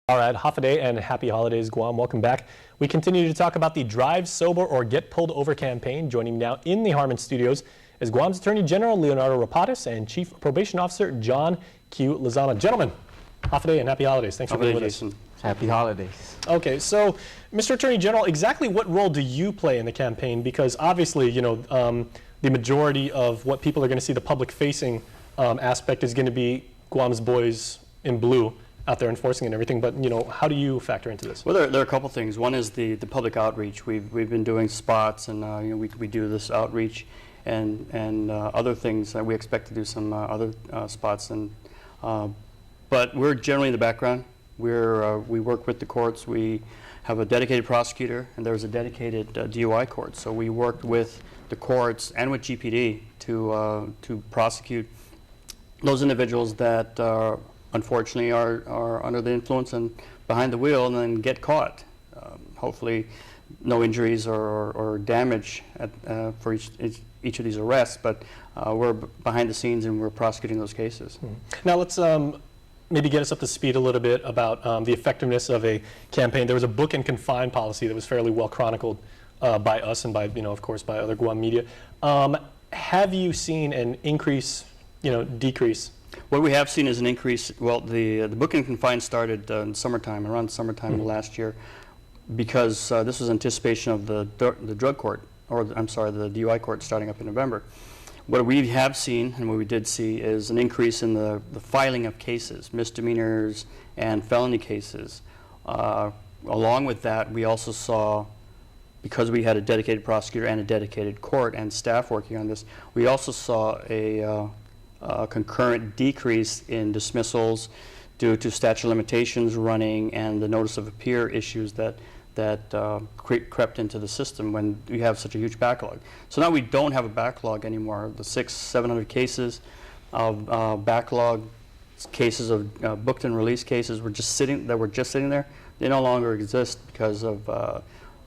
All right, Hafa and happy holidays, Guam. Welcome back. We continue to talk about the Drive Sober or Get Pulled Over campaign. Joining me now in the Harmon studios is Guam's Attorney General Leonardo Rapadas and Chief Probation Officer John Q. Lozana. Gentlemen, Hafa and happy holidays. Thanks for being with us. Happy holidays. Okay, so Mr. Attorney General, exactly what role do you play in the campaign? Because obviously, you know, the majority of what people are going to see, the public-facing aspect, is going to be Guam's boys in blue out there enforcing and everything, but you know, how do you factor into this? Well, there are a couple things. One is the public outreach. We've been doing spots, and you know, we do this outreach, and other things. We expect to do some other spots, and but we're generally in the background. We work with the courts. We have a dedicated prosecutor, and there's a dedicated DUI court. So we worked with the courts and with GPD to prosecute those individuals that unfortunately are under the influence and behind the wheel and then get caught. Hopefully no injuries or damage for each of these arrests, but we're behind the scenes and we're prosecuting those cases. Now let's maybe get us up to speed a little bit about the effectiveness of a campaign. There was a book and confine policy that was fairly well chronicled by us and by, you know, of course, by other Guam media. Have you seen an increase, you know, decrease? What we have seen is an increase. Well, the book and confine started in summertime, around summertime last year, because this was anticipation of the drug court, or I'm sorry, the DUI court starting up in November. What we have seen, and what we did see, is an increase in the filing of cases, misdemeanors and felony cases. Along with that, we also saw, because we had a dedicated prosecutor and a dedicated court and staff working on this, we also saw a concurrent decrease in dismissals due to statute of limitations running and the notice of appear issues that crept into the system when we have such a huge backlog. So now we don't have a backlog anymore. The 600-700 cases of backlog cases of booked and released cases were just sitting there. They no longer exist because of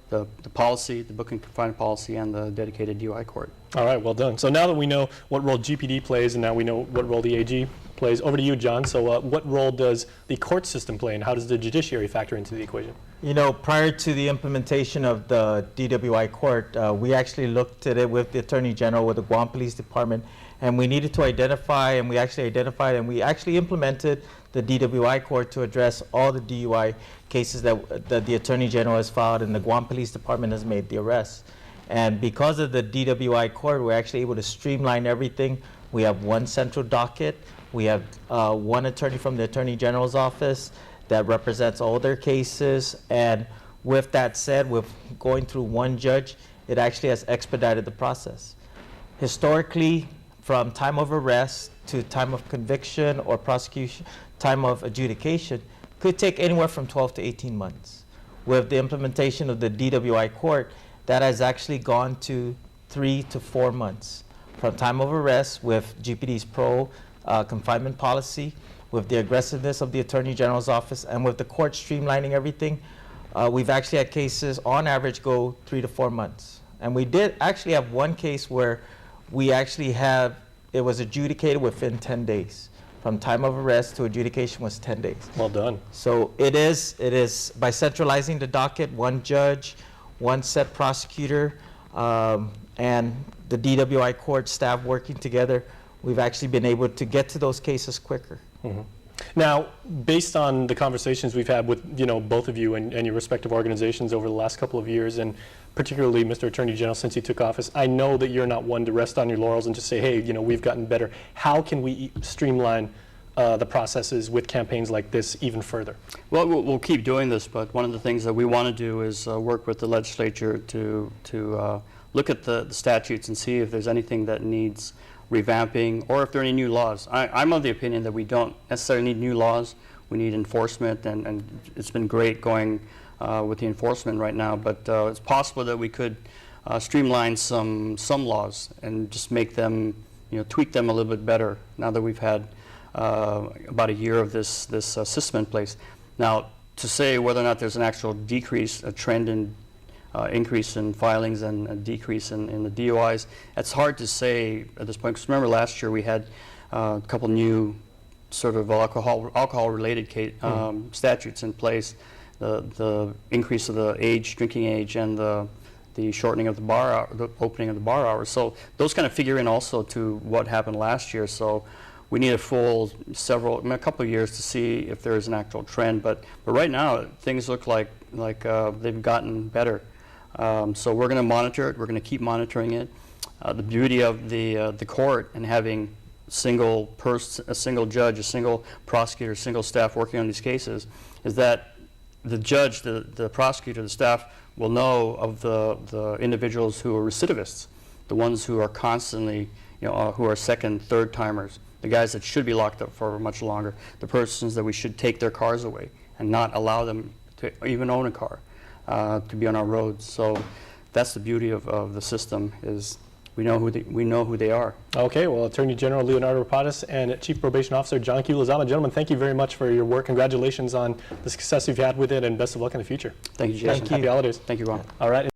the policy, the book and confine policy, and the dedicated DUI court. All right, well done. So now that we know what role GPD plays and now we know what role the AG plays, over to you, John. So what role does the court system play and how does the judiciary factor into the equation? You know, prior to the implementation of the DWI court, we actually looked at it with the Attorney General, with the Guam Police Department, and we needed to identify, and we actually identified, and we actually implemented the DWI court to address all the DUI cases that the Attorney General has filed and the Guam Police Department has made the arrests. And because of the DWI court, we're actually able to streamline everything. We have one central docket. We have one attorney from the Attorney General's office that represents all their cases. And with that said, with going through one judge, it actually has expedited the process. Historically, from time of arrest to time of conviction or prosecution, time of adjudication, could take anywhere from 12 to 18 months. With the implementation of the DWI court, that has actually gone to 3 to 4 months. From time of arrest, with GPD's confinement policy, with the aggressiveness of the Attorney General's office, and with the court streamlining everything, we've actually had cases on average go 3 to 4 months. And we did actually have one case where we actually it was adjudicated within 10 days. From time of arrest to adjudication was 10 days. Well done. So it is by centralizing the docket, one judge, one set prosecutor, and the DWI court staff working together, we've actually been able to get to those cases quicker. Now, based on the conversations we've had with, you know, both of you and your respective organizations over the last couple of years, and particularly Mr. Attorney General since he took office, I know that you're not one to rest on your laurels and just say, hey, you know, we've gotten better. How can we streamline the processes with campaigns like this even further? Well, we'll keep doing this, but one of the things that we want to do is work with the legislature to look at the statutes and see if there's anything that needs revamping or if there are any new laws. I'm of the opinion that we don't necessarily need new laws. We need enforcement, and it's been great going with the enforcement right now, but it's possible that we could streamline some laws and just make them, you know, tweak them a little bit better now that we've had about a year of this system in place. Now, to say whether or not there's an actual decrease, a trend in increase in filings and a decrease in the DUIs, it's hard to say at this point. Because remember last year we had a couple new sort of alcohol-related statutes in place, the increase of the drinking age, and the shortening of the opening of the bar hours. So those kind of figure in also to what happened last year. So we need a couple of years to see if there is an actual trend. But right now, things look like they've gotten better. So we're going to monitor it. We're going to keep monitoring it. The beauty of the court and having a single judge, a single prosecutor, a single staff working on these cases is that the judge, the prosecutor, the staff will know of the individuals who are recidivists, the ones who are constantly, who are second, third timers, the guys that should be locked up for much longer, the persons that we should take their cars away and not allow them to even own a car, to be on our roads. So that's the beauty of the system, is we know who they are. Okay, well, Attorney General Leonardo Rapadas and Chief Probation Officer John Q. Lozama, gentlemen, thank you very much for your work. Congratulations on the success you've had with it, and best of luck in the future. Thank you, Jason. Happy holidays. Thank you, Ron. All right.